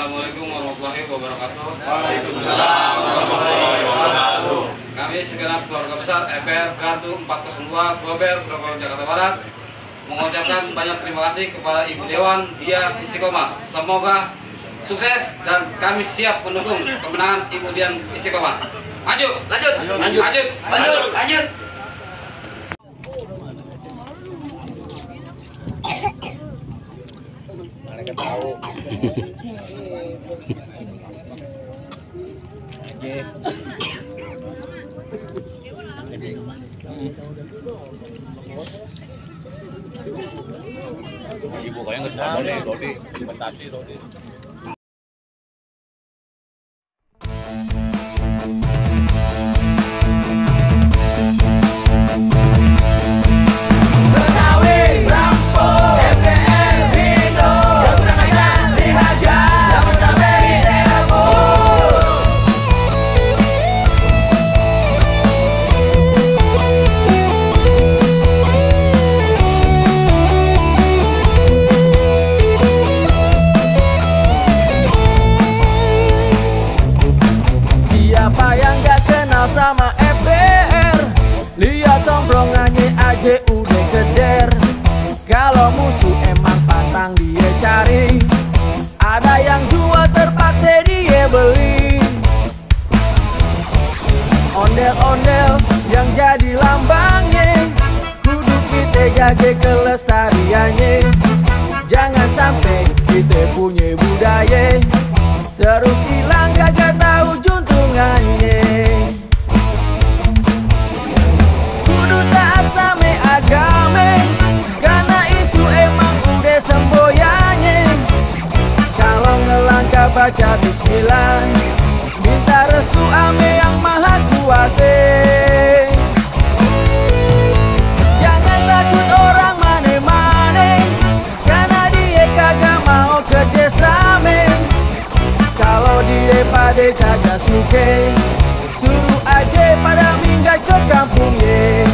Assalamualaikum warahmatullahi wabarakatuh. Waalaikumsalam warahmatullahi wabarakatuh. Kami segenap keluarga besar EPR Gardu 402 Gober, Grogol, Jakarta Barat mengucapkan banyak terima kasih kepada Ibu Dewan Dia Istiqomah. Semoga sukses dan kami siap mendukung kemenangan Ibu Dian Istiqomah. Lanjut. Mereka tahu. Ibu kayaknya nggak tahu deh, Dodi, investasi Dodi. Siapa yang gak kenal sama EPR? Lihat tongkrongannya aja udah keder. Kalau musuh emang pantang dia cari, ada yang jual terpaksa dia beli. Ondel-ondel yang jadi lambangnya, kudu kita jaga kelestariannya. Jangan sampai kita punya budaya terus hilang kagak tahu juntungannya. Kudu taat sama agama, karena itu emang udah semboyannya. Kalau ngelangkah baca bismillah, minta restu ame yang maha kuasa. Jangan takut orang mane-mane, karena dia kagak mau kerjasama. Kalau dia pada kagak suka, suruh aja pada minggat ke kampungnya.